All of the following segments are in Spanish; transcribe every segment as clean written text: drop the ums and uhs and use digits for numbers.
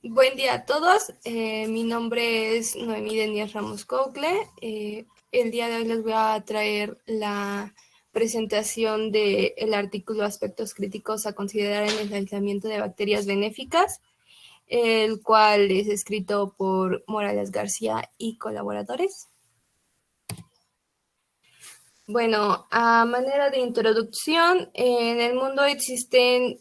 Buen día a todos. Mi nombre es Noemí Denías Ramos Coucle. El día de hoy les voy a traer la presentación del artículo Aspectos críticos a considerar en el aislamiento de bacterias benéficas, el cual es escrito por Morales García y colaboradores. Bueno, a manera de introducción, en el mundo existen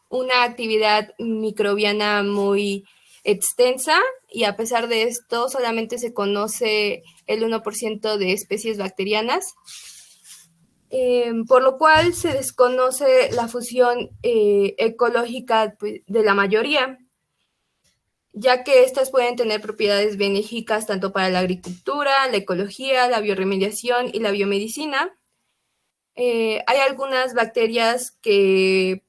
una actividad microbiana muy extensa y a pesar de esto solamente se conoce el 1% de especies bacterianas, por lo cual se desconoce la función ecológica de la mayoría, ya que estas pueden tener propiedades benéficas tanto para la agricultura, la ecología, la bioremediación y la biomedicina. Hay algunas bacterias que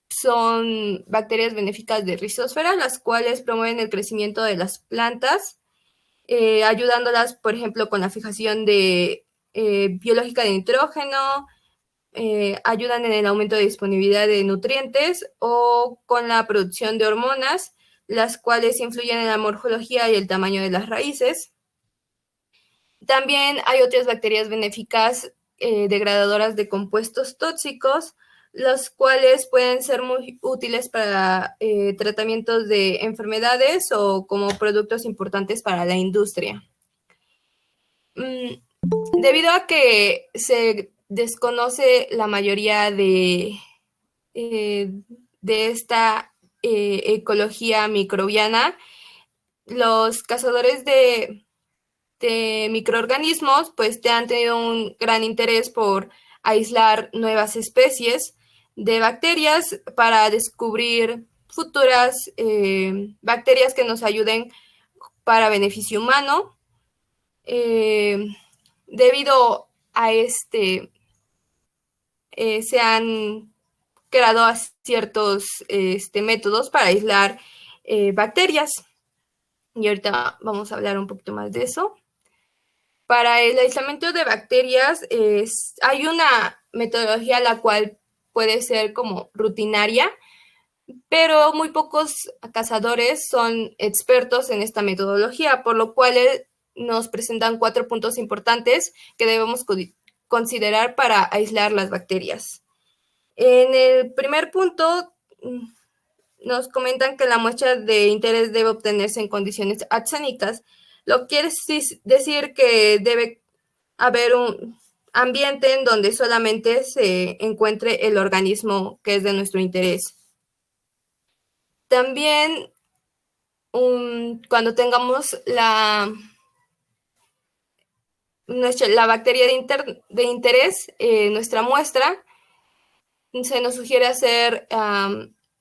son bacterias benéficas de rizósfera, las cuales promueven el crecimiento de las plantas, ayudándolas, por ejemplo, con la fijación biológica de nitrógeno, ayudan en el aumento de disponibilidad de nutrientes o con la producción de hormonas, las cuales influyen en la morfología y el tamaño de las raíces. También hay otras bacterias benéficas degradadoras de compuestos tóxicos, los cuales pueden ser muy útiles para tratamientos de enfermedades o como productos importantes para la industria. Debido a que se desconoce la mayoría de esta ecología microbiana, los cazadores de microorganismos, pues te han tenido un gran interés por aislar nuevas especies de bacterias para descubrir futuras bacterias que nos ayuden para beneficio humano. Debido a se han creado ciertos métodos para aislar bacterias. Y ahorita vamos a hablar un poquito más de eso. Para el aislamiento de bacterias hay una metodología la cual puede ser como rutinaria, pero muy pocos cazadores son expertos en esta metodología, por lo cual nos presentan 4 puntos importantes que debemos considerar para aislar las bacterias. En el primer punto, nos comentan que la muestra de interés debe obtenerse en condiciones axénicas, lo que quiere decir que debe haber un ambiente en donde solamente se encuentre el organismo que es de nuestro interés. También cuando tengamos la bacteria de interés, nuestra muestra, se nos sugiere hacer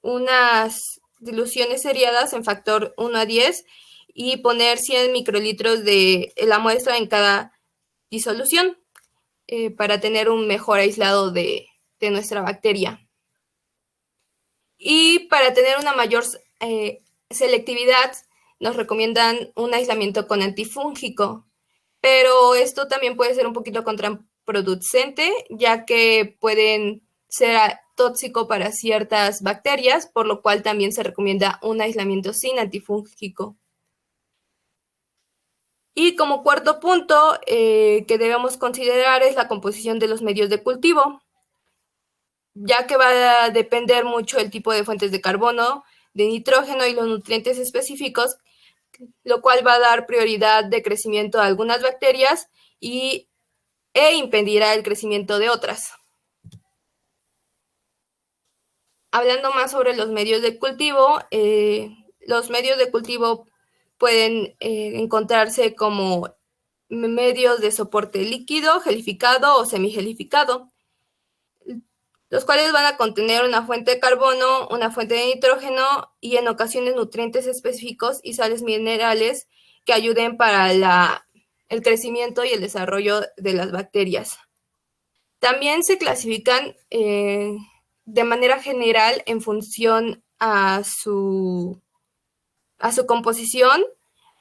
unas diluciones seriadas en factor 1 a 10 y poner 100 microlitros de la muestra en cada disolución para tener un mejor aislado de nuestra bacteria. Y para tener una mayor selectividad, nos recomiendan un aislamiento con antifúngico, pero esto también puede ser un poquito contraproducente, ya que pueden ser tóxico para ciertas bacterias, por lo cual también se recomienda un aislamiento sin antifúngico. Y como cuarto punto que debemos considerar es la composición de los medios de cultivo, ya que va a depender mucho el tipo de fuentes de carbono, de nitrógeno y los nutrientes específicos, lo cual va a dar prioridad de crecimiento a algunas bacterias e impedirá el crecimiento de otras. Hablando más sobre los medios de cultivo pueden encontrarse como medios de soporte líquido, gelificado o semigelificado, los cuales van a contener una fuente de carbono, una fuente de nitrógeno y en ocasiones nutrientes específicos y sales minerales que ayuden para el crecimiento y el desarrollo de las bacterias. También se clasifican de manera general en función a su composición.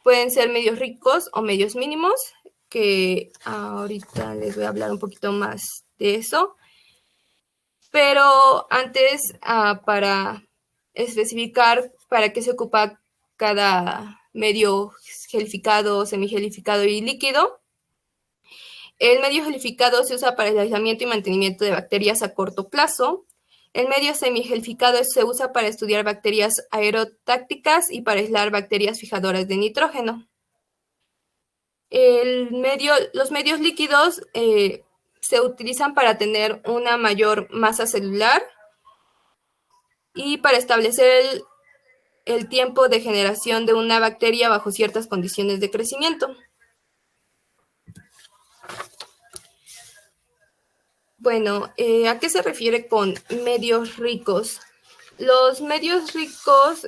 Pueden ser medios ricos o medios mínimos, que ahorita les voy a hablar un poquito más de eso. Pero antes, para especificar para qué se ocupa cada medio gelificado, semigelificado y líquido. El medio gelificado se usa para el aislamiento y mantenimiento de bacterias a corto plazo. El medio semigelificado se usa para estudiar bacterias aerotácticas y para aislar bacterias fijadoras de nitrógeno. Los medios líquidos se utilizan para tener una mayor masa celular y para establecer el tiempo de generación de una bacteria bajo ciertas condiciones de crecimiento. Bueno, ¿a qué se refiere con medios ricos? Los medios ricos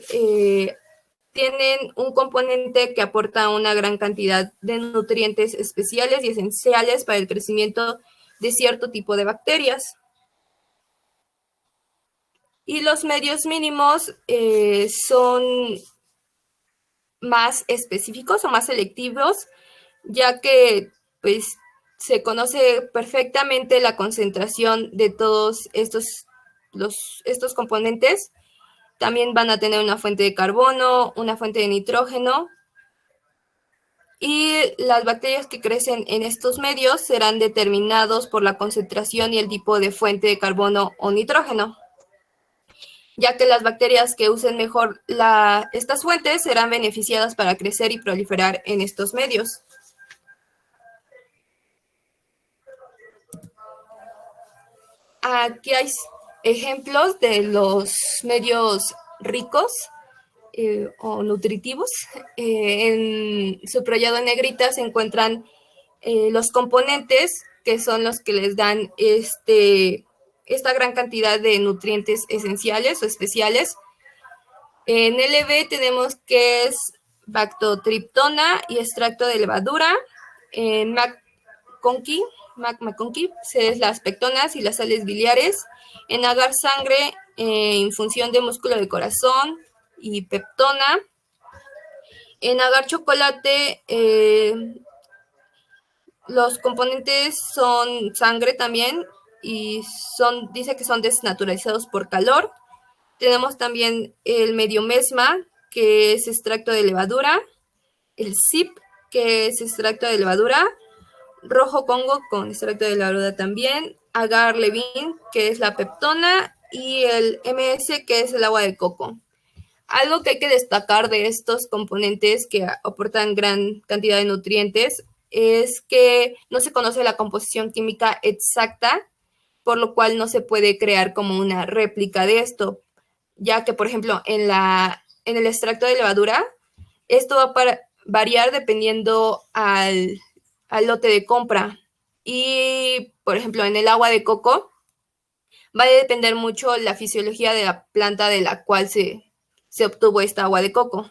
tienen un componente que aporta una gran cantidad de nutrientes especiales y esenciales para el crecimiento de cierto tipo de bacterias. Y los medios mínimos son más específicos o más selectivos, ya que pues se conoce perfectamente la concentración de todos estos componentes. También van a tener una fuente de carbono, una fuente de nitrógeno, y las bacterias que crecen en estos medios serán determinados por la concentración y el tipo de fuente de carbono o nitrógeno, ya que las bacterias que usen mejor estas fuentes serán beneficiadas para crecer y proliferar en estos medios. Aquí hay ejemplos de los medios ricos o nutritivos. En subrayado en negrita se encuentran los componentes que son los que les dan esta gran cantidad de nutrientes esenciales o especiales. En LB tenemos que es bactotriptona y extracto de levadura. En McConkey es las pectonas y las sales biliares. En agar sangre, infusión de músculo de corazón y peptona. En agar chocolate, los componentes son sangre también y dice que son desnaturalizados por calor. Tenemos también el medio mesma, que es extracto de levadura, el SIP, que es extracto de levadura, rojo Congo con extracto de levadura también, agar levin, que es la peptona, y el MS, que es el agua de coco. Algo que hay que destacar de estos componentes que aportan gran cantidad de nutrientes es que no se conoce la composición química exacta, por lo cual no se puede crear como una réplica de esto, ya que, por ejemplo, en el extracto de levadura, esto va a variar dependiendo al lote de compra. Y, por ejemplo, en el agua de coco, va a depender mucho la fisiología de la planta de la cual se obtuvo esta agua de coco.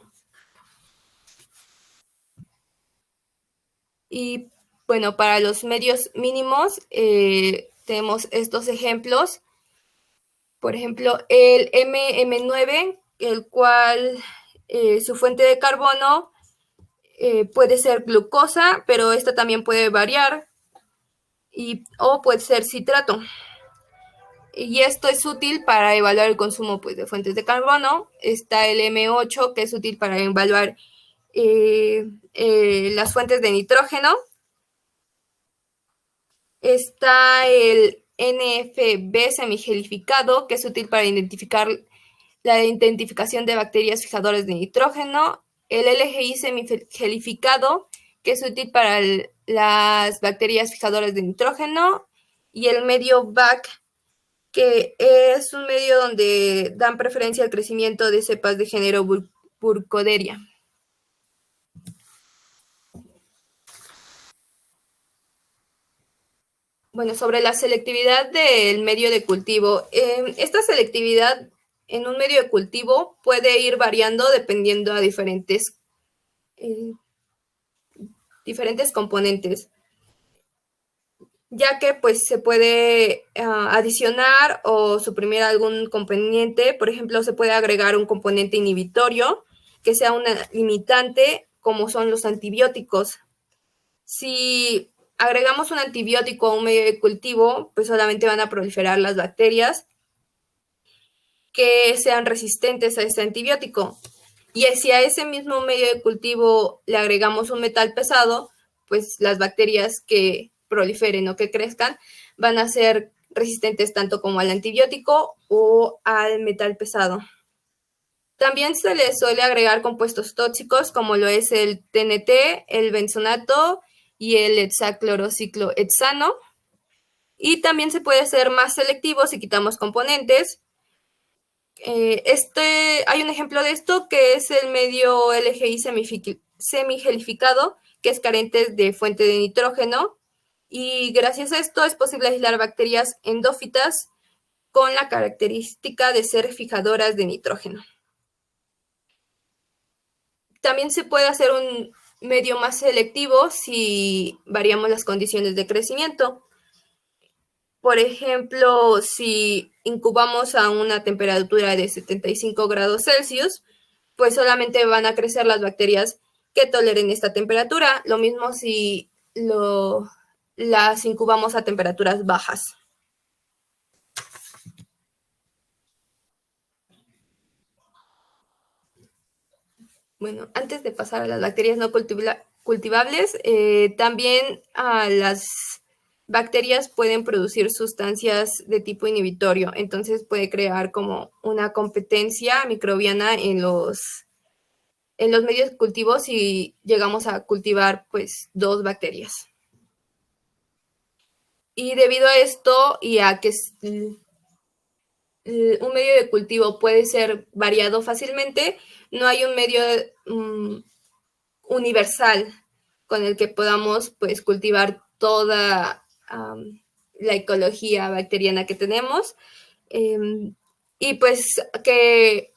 Y, bueno, para los medios mínimos, tenemos estos ejemplos. Por ejemplo, el MM9, el cual su fuente de carbono puede ser glucosa, pero esta también puede variar, o puede ser citrato. Y esto es útil para evaluar el consumo pues, de fuentes de carbono. Está el M8, que es útil para evaluar las fuentes de nitrógeno. Está el NFB semigelificado, que es útil para identificar la identificación de bacterias fijadoras de nitrógeno. El LGI semigelificado, que es útil para las bacterias fijadoras de nitrógeno. Y el medio BAC, que es un medio donde dan preferencia al crecimiento de cepas de género Burkholderia. Bueno, sobre la selectividad del medio de cultivo. Esta selectividad en un medio de cultivo puede ir variando dependiendo a diferentes componentes, ya que pues se puede adicionar o suprimir algún componente. Por ejemplo, se puede agregar un componente inhibitorio que sea una limitante, como son los antibióticos. Si agregamos un antibiótico a un medio de cultivo, pues solamente van a proliferar las bacterias que sean resistentes a ese antibiótico. Y si a ese mismo medio de cultivo le agregamos un metal pesado, pues las bacterias que proliferen o que crezcan van a ser resistentes tanto como al antibiótico o al metal pesado. También se le suele agregar compuestos tóxicos como lo es el TNT, el benzonato y el hexaclorociclohexano. Y también se puede ser más selectivo si quitamos componentes. Hay un ejemplo de esto que es el medio LGI semigelificado, que es carente de fuente de nitrógeno. Y gracias a esto es posible aislar bacterias endófitas con la característica de ser fijadoras de nitrógeno. También se puede hacer un medio más selectivo si variamos las condiciones de crecimiento. Por ejemplo, si incubamos a una temperatura de 75 grados Celsius, pues solamente van a crecer las bacterias que toleren esta temperatura. Lo mismo si las incubamos a temperaturas bajas. Bueno, antes de pasar a las bacterias no cultivables, también las bacterias pueden producir sustancias de tipo inhibitorio, entonces puede crear como una competencia microbiana en los medios de cultivo si llegamos a cultivar pues 2 bacterias. Y debido a esto y a que un medio de cultivo puede ser variado fácilmente, no hay un medio universal con el que podamos pues cultivar toda la ecología bacteriana que tenemos, y pues que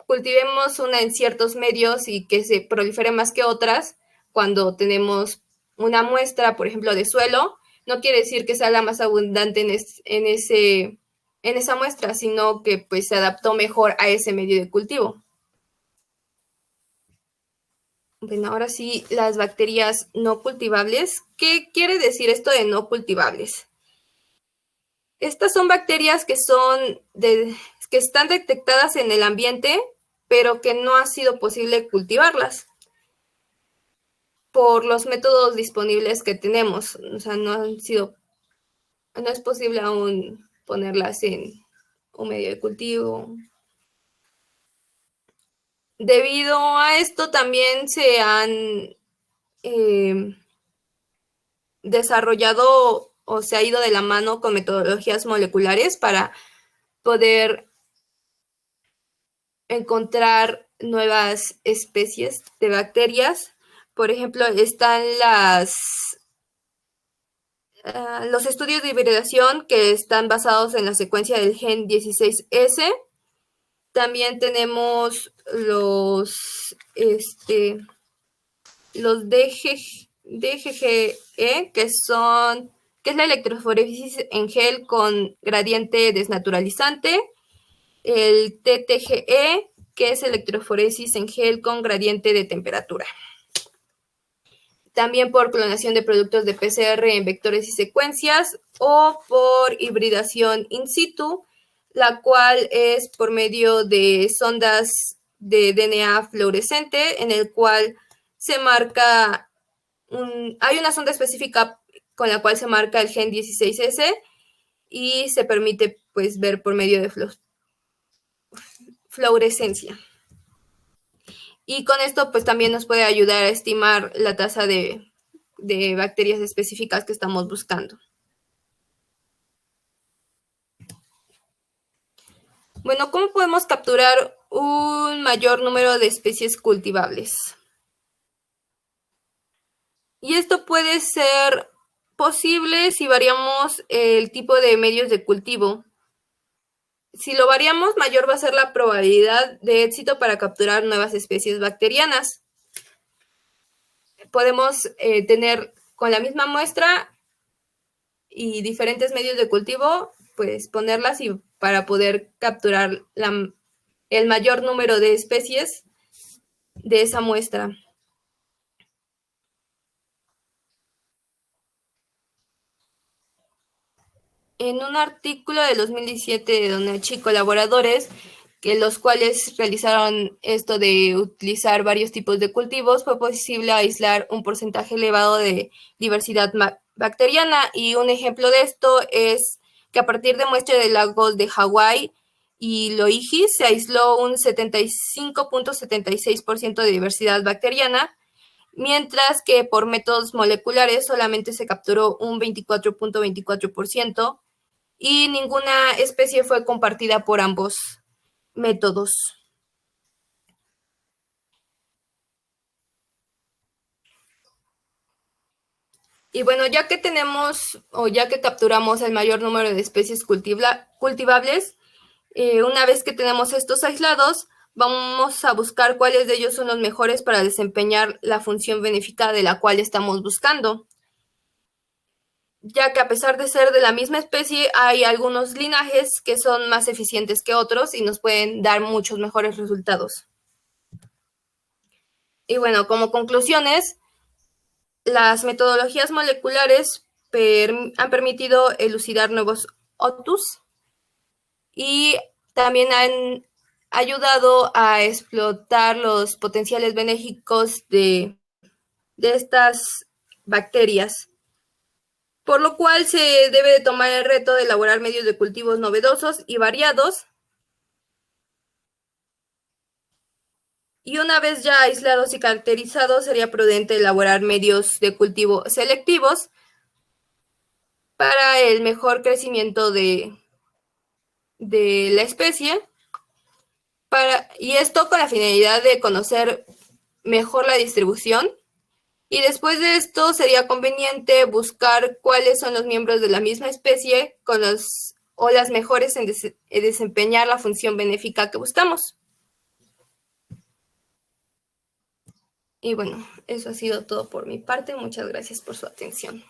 cultivemos una en ciertos medios y que se prolifere más que otras. Cuando tenemos una muestra, por ejemplo, de suelo, no quiere decir que sea la más abundante en esa muestra, sino que pues se adaptó mejor a ese medio de cultivo. Bueno, ahora sí, las bacterias no cultivables. ¿Qué quiere decir esto de no cultivables? Estas son bacterias que están detectadas en el ambiente, pero que no ha sido posible cultivarlas por los métodos disponibles que tenemos. O sea, no es posible aún ponerlas en un medio de cultivo. Debido a esto también se han desarrollado o se ha ido de la mano con metodologías moleculares para poder encontrar nuevas especies de bacterias. Por ejemplo, están los estudios de hibridación que están basados en la secuencia del gen 16S. También tenemos los DGGE, que es la electroforesis en gel con gradiente desnaturalizante. El TTGE, que es electroforesis en gel con gradiente de temperatura. También por clonación de productos de PCR en vectores y secuencias, o por hibridación in situ, la cual es por medio de sondas de DNA fluorescente, en el cual se marca hay una sonda específica con la cual se marca el gen 16S y se permite pues ver por medio de fluorescencia. Y con esto pues también nos puede ayudar a estimar la tasa de bacterias específicas que estamos buscando. Bueno, ¿cómo podemos capturar un mayor número de especies cultivables? Y esto puede ser posible si variamos el tipo de medios de cultivo. Si lo variamos, mayor va a ser la probabilidad de éxito para capturar nuevas especies bacterianas. Podemos tener con la misma muestra y diferentes medios de cultivo, pues ponerlas para poder capturar el mayor número de especies de esa muestra. en un artículo de 2017 de Donachi colaboradores, que los cuales realizaron esto de utilizar varios tipos de cultivos, fue posible aislar un porcentaje elevado de diversidad bacteriana, y un ejemplo de esto es que a partir de muestras de lagos de Hawái y Loihi se aisló un 75.76% de diversidad bacteriana, mientras que por métodos moleculares solamente se capturó un 24.24% y ninguna especie fue compartida por ambos métodos. Y bueno, ya que tenemos o ya que capturamos el mayor número de especies cultivables, una vez que tenemos estos aislados, vamos a buscar cuáles de ellos son los mejores para desempeñar la función benéfica de la cual estamos buscando, ya que a pesar de ser de la misma especie, hay algunos linajes que son más eficientes que otros y nos pueden dar muchos mejores resultados. Y bueno, como conclusiones, las metodologías moleculares han permitido elucidar nuevos otus y también han ayudado a explotar los potenciales benéficos de estas bacterias, por lo cual se debe de tomar el reto de elaborar medios de cultivos novedosos y variados. Y una vez ya aislados y caracterizados, sería prudente elaborar medios de cultivo selectivos para el mejor crecimiento de la especie, y esto con la finalidad de conocer mejor la distribución. Y después de esto sería conveniente buscar cuáles son los miembros de la misma especie o las mejores en desempeñar la función benéfica que buscamos. Y bueno, eso ha sido todo por mi parte. Muchas gracias por su atención.